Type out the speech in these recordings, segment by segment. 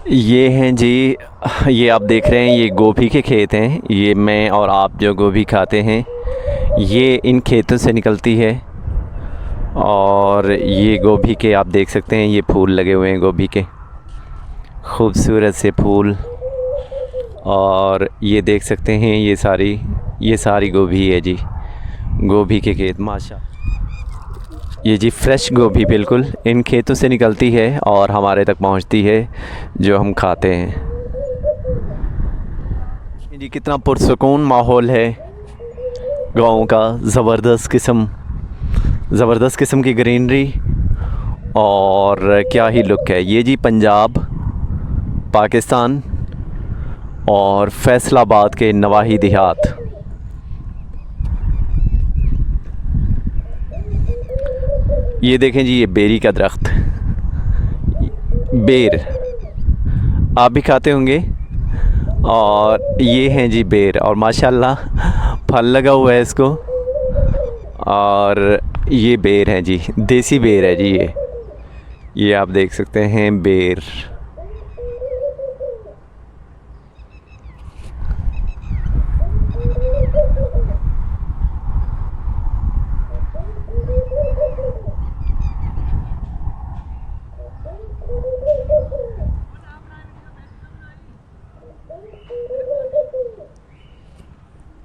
ये हैं जी, ये आप देख रहे हैं, ये गोभी के खेत हैं। ये मैं और आप जो गोभी खाते हैं ये इन खेतों से निकलती है। और ये गोभी के आप देख सकते हैं, ये फूल लगे हुए हैं गोभी के, खूबसूरत से फूल। और ये देख सकते हैं ये सारी गोभी है जी, गोभी के खेत माशा। ये जी फ्रेश गोभी बिल्कुल इन खेतों से निकलती है और हमारे तक पहुंचती है जो हम खाते हैं। जी कितना पुरसुकून माहौल है गाँव का, ज़बरदस्त किस्म की ग्रीनरी और क्या ही लुक है। ये जी पंजाब, पाकिस्तान और फैसलाबाद के नवाही देहात। ये देखें जी, ये बेरी का दरख्त, बेर आप भी खाते होंगे। और ये हैं जी बेर, और माशाल्लाह फल लगा हुआ है इसको। और ये बेर हैं जी, देसी बेर है जी ये आप देख सकते हैं बेर।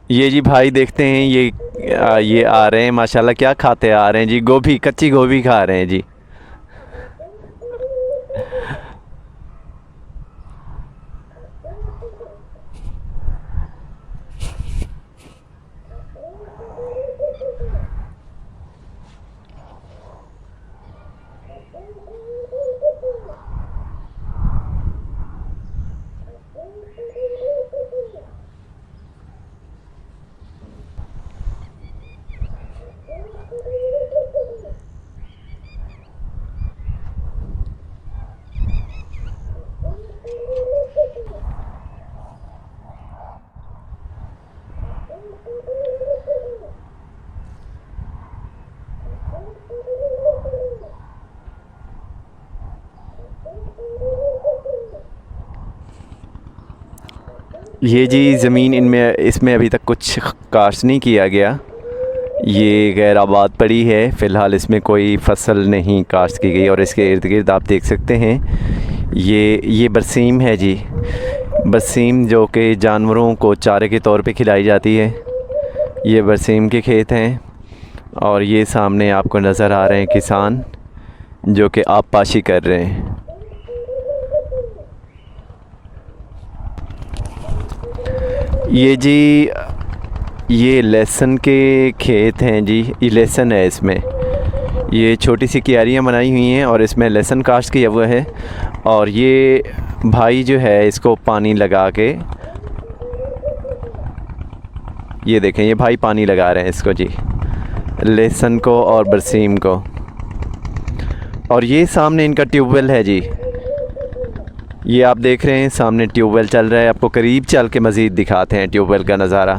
ये जी भाई देखते हैं, ये आ रहे हैं माशाल्लाह, क्या खाते आ रहे हैं जी, गोभी, कच्ची गोभी खा रहे हैं जी। ये जी ज़मीन इसमें अभी तक कुछ काश्त नहीं किया गया, ये गैर आबाद पड़ी है फ़िलहाल, इसमें कोई फसल नहीं काश्त की गई। और इसके इर्द गिर्द आप देख सकते हैं ये बरसीम है जी, बरसीम जो कि जानवरों को चारे के तौर पे खिलाई जाती है। ये बरसीम के खेत हैं और ये सामने आपको नज़र आ रहे हैं किसान जो कि आबपाशी कर रहे हैं। ये जी ये लहसुन के खेत हैं जी, ये लहसुन है, इसमें ये छोटी सी क्यारियाँ बनाई हुई हैं और इसमें लहसुन काश्त किया हुआ है। और ये भाई जो है इसको पानी लगा के, ये देखें ये भाई पानी लगा रहे हैं इसको जी, लहसुन को और बरसीम को। और ये सामने इनका ट्यूबवेल है जी, ये आप देख रहे हैं सामने ट्यूबवेल चल रहा है। आपको करीब चल के मज़ीद दिखाते हैं ट्यूबवेल का नज़ारा।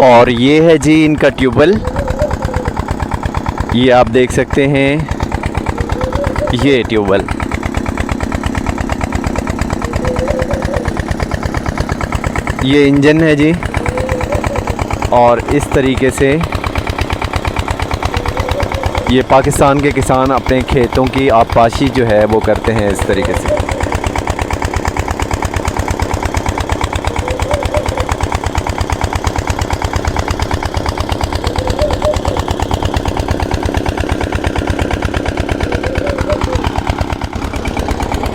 और ये है जी इनका ट्यूबवेल, ये आप देख सकते हैं, ये ट्यूबवेल। ये इंजन है जी, और इस तरीके से ये पाकिस्तान के किसान अपने खेतों की आबपाशी जो है वो करते हैं इस तरीके से।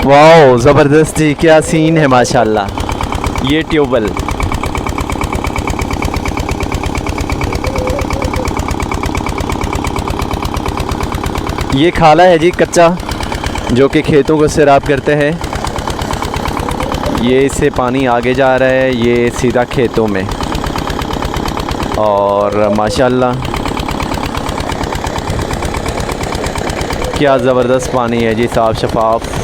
वाओ ज़बरदस्त जी, क्या सीन है माशाल्लाह। ये ट्यूबवेल, ये खाला है जी कच्चा, जो कि खेतों को सैराब करते हैं। ये इससे पानी आगे जा रहा है, ये सीधा खेतों में। और माशाल्लाह क्या ज़बरदस्त पानी है जी, साफ़ शफाफ।